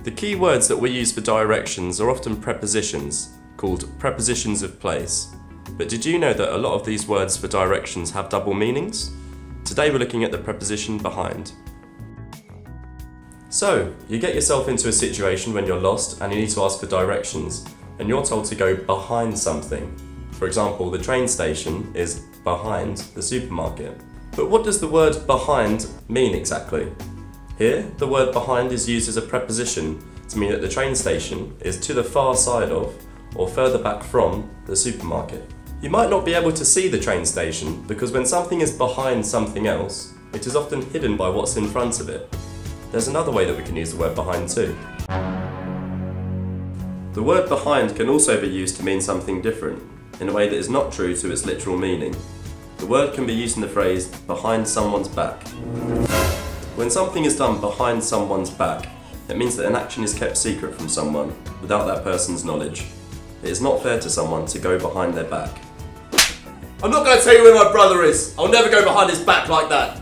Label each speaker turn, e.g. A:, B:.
A: The key words that we use for directions are often prepositions, called prepositions of place. But did you know that a lot of these words for directions have double meanings? Today we're looking at the preposition behind. So, you get yourself into a situation when you're lost and you need to ask for directions, and you're told to go behind something. For example, the train station is behind the supermarket. But what does the word behind mean exactly? Here, the word behind is used as a preposition to mean that the train station is to the far side of, or further back from, the supermarket. You might not be able to see the train station because when something is behind something else, it is often hidden by what's in front of it. There's another way that we can use the word behind too. The word behind can also be used to mean something different, in a way that is not true to its literal meaning. The word can be used in the phrase behind someone's back. When something is done behind someone's back, it means that an action is kept secret from someone without that person's knowledge. It is not fair to someone to go behind their back.
B: I'm not going to tell you where my brother is. I'll never go behind his back like that.